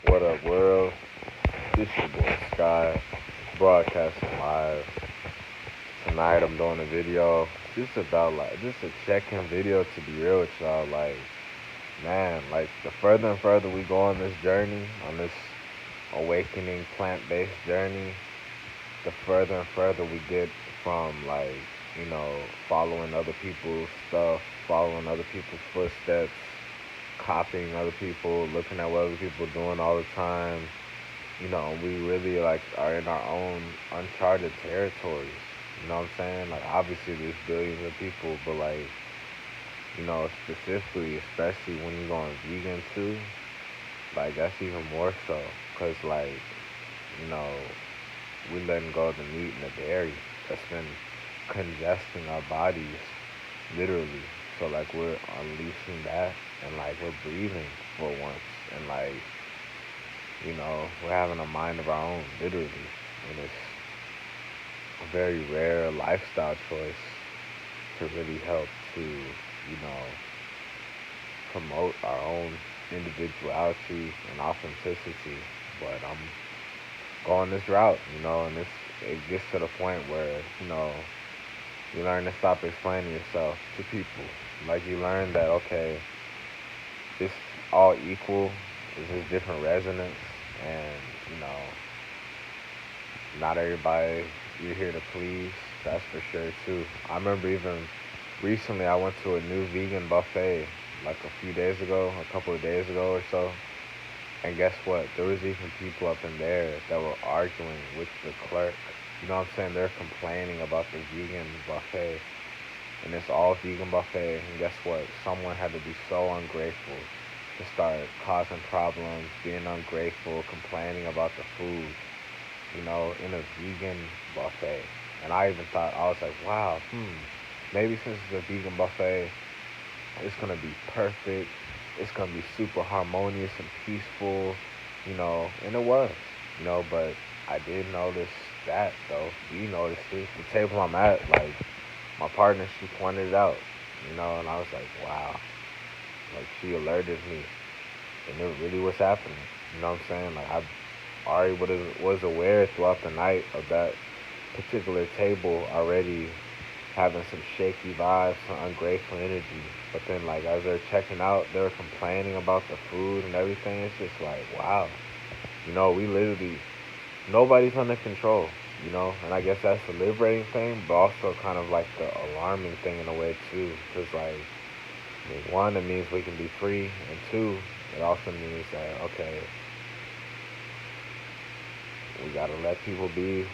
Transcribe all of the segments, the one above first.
What up, world? This your boy Sky, broadcasting live. Tonight I'm doing a video just about just a check-in video to be real with y'all. Man, the further and further we go on this journey, on this awakening plant-based journey, the further and further we get from following other people's stuff, following other people's footsteps, copying other people, looking at what other people are doing all the time. We really are in our own uncharted territories. You know what I'm saying? Like obviously there's billions of people, but specifically, especially when you're going vegan too, that's even more so. Cause you know, we letting go of the meat and the dairy that's been congesting our bodies, literally. So we're unleashing that and we're breathing for once and we're having a mind of our own, literally. And it's a very rare lifestyle choice to really help to, promote our own individuality and authenticity. But I'm going this route, and it gets to the point where, you learn to stop explaining yourself to people. Like you learn that okay, it's all equal, it's just different resonance and, you know, not everybody you're here to please. That's for sure too. I remember even recently I went to a new vegan buffet like a few days ago, a couple of days ago or so. And guess what? There was even people up in there that were arguing with the clerk. You know what I'm saying? They're complaining about the vegan buffet. And it's all vegan buffet. And guess what? Someone had to be so ungrateful to start causing problems, being ungrateful, complaining about the food, in a vegan buffet. And I even thought, I was like, wow, maybe since it's a vegan buffet, it's gonna be perfect. It's gonna be super harmonious and peaceful, and it was, but I did notice that though. We noticed it. The table I'm at, my partner, she pointed it out, and I was like, wow. Like she alerted me and it really was happening. You know what I'm saying? Like I already was aware throughout the night of that particular table already having some shaky vibes, some ungrateful energy. But then, as they're checking out, they were complaining about the food and everything. It's just like, wow, we literally nobody's under control. And I guess that's the liberating thing, but also kind of like the alarming thing in a way too, because I mean, one, it means we can be free, and two, it also means that okay, we gotta let people be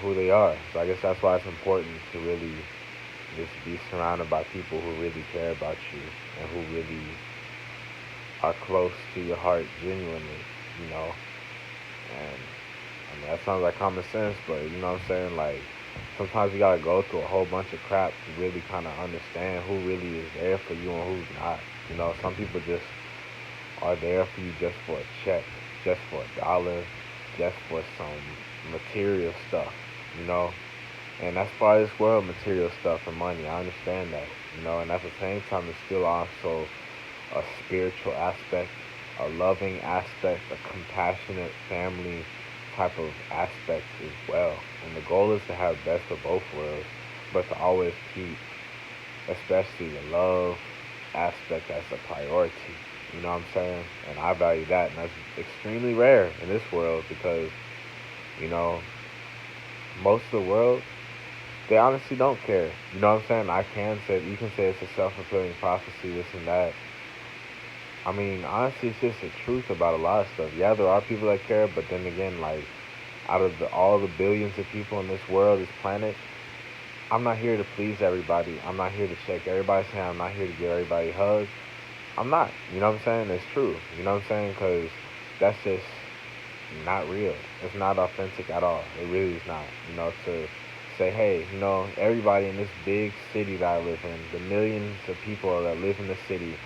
who they are. So I guess that's why it's important to really just be surrounded by people who really care about you and who really are close to your heart genuinely, you know. And I mean that sounds like common sense, but you know what I'm saying? Sometimes you gotta go through a whole bunch of crap to really kind of understand who really is there for you and who's not. Some people just are there for you just for a check, just for $1, just for some material stuff, you know. And that's part of this world, material stuff and money. I understand that, and at the same time, it's still also a spiritual aspect, a loving aspect, a compassionate family type of aspect as well. And the goal is to have best of both worlds, but to always keep, especially the love aspect as a priority. You know what I'm saying? And I value that, and that's extremely rare in this world because, you know, most of the world they honestly don't care. You know what I'm saying? I can say you can say it's a self-fulfilling prophecy, this and that. I mean, honestly, it's just the truth about a lot of stuff. Yeah, there are people that care, but then again, out of all the billions of people in this world, this planet, I'm not here to please everybody. I'm not here to shake everybody's hand. I'm not here to give everybody hugs. I'm not. You know what I'm saying? It's true. You know what I'm saying? Because that's just not real. It's not authentic at all. It really is not. To say, hey, everybody in this big city that I live in, the millions of people that live in the city,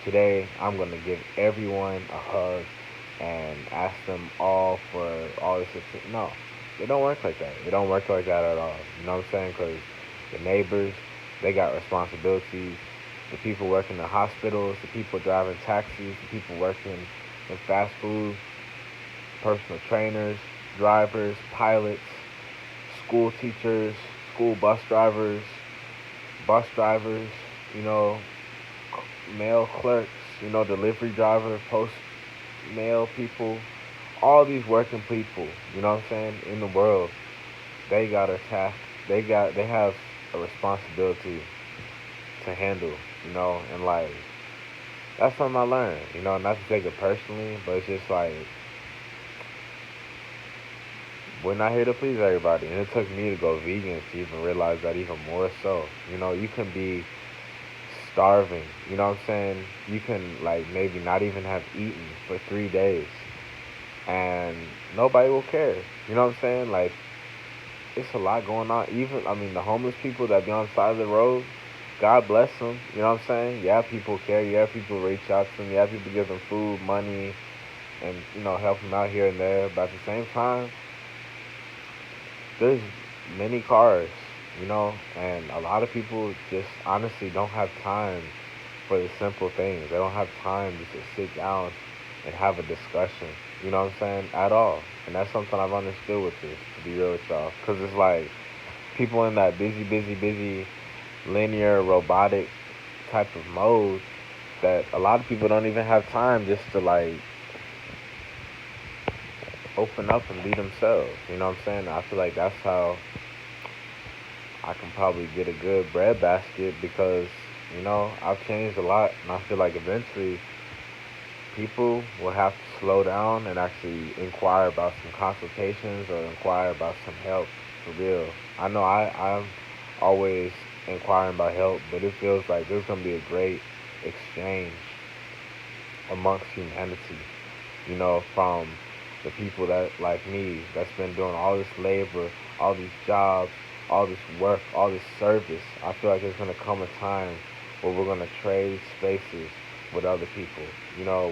today I'm gonna give everyone a hug and ask them all for all this. No, it don't work like that. It don't work like that at all. You know what I'm saying? Because the neighbors, they got responsibilities. The people working in the hospitals, the people driving taxis, the people working in fast food, personal trainers, drivers, pilots, school teachers, school bus drivers, you know, mail clerks, delivery drivers, post mail people, all these working people, you know what I'm saying, in the world, they got a task, they have a responsibility to handle, and like that's something I learned, not to take it personally, but it's just like we're not here to please everybody. And it took me to go vegan to even realize that even more so. You can be starving, you know what I'm saying? You can like maybe not even have eaten for 3 days and nobody will care. You know what I'm saying? Like it's a lot going on. Even I mean the homeless people that be on the side of the road, God bless them. You know what I'm saying? Yeah, people care. Yeah, people reach out to them. Yeah, people give them food, money, and help them out here and there. But at the same time, there's many cars, and a lot of people just honestly don't have time for the simple things. They don't have time just to sit down and have a discussion. You know what I'm saying? At all. And that's something I've understood with this, to be real with y'all. Because it's like people in that busy, busy, busy, linear, robotic type of mode that a lot of people don't even have time just to like open up and be themselves. You know what I'm saying? I feel like that's how I can probably get a good bread basket because, I've changed a lot and I feel like eventually people will have to slow down and actually inquire about some consultations or inquire about some help for real. I know I'm always inquiring about help, but it feels like there's going to be a great exchange amongst humanity, from the people that like me that's been doing all this labor, all these jobs, all this work, all this service. I feel like there's gonna come a time where we're gonna trade spaces with other people.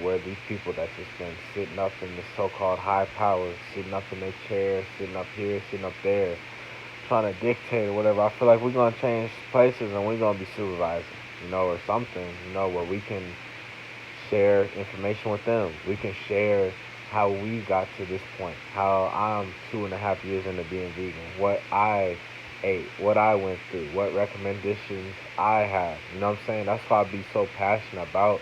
Where these people that's just been sitting up in the so-called high power, sitting up in their chairs, sitting up here, sitting up there, trying to dictate or whatever. I feel like we're gonna change places and we're gonna be supervising, or something, where we can share information with them. We can share how we got to this point, how I'm 2.5 years into being vegan, what I ate, what I went through, what recommendations I have. You know what I'm saying? That's why I be so passionate about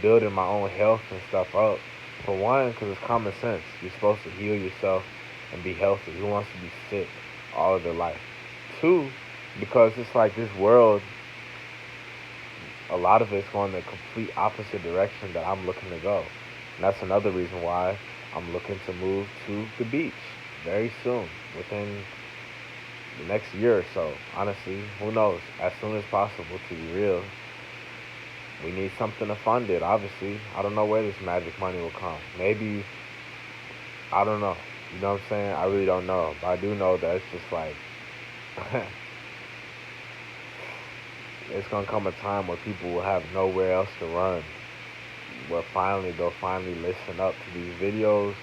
building my own health and stuff up. For one, because it's common sense. You're supposed to heal yourself and be healthy. Who wants to be sick all of their life? Two, because it's like this world, a lot of it's going the complete opposite direction that I'm looking to go. And that's another reason why I'm looking to move to the beach very soon, within the next year or so. Honestly, who knows? As soon as possible, to be real. We need something to fund it, obviously. I don't know where this magic money will come. Maybe, I don't know. You know what I'm saying? I really don't know. But I do know that it's just like, it's going to come a time where people will have nowhere else to run. Where finally they'll finally listen up to these videos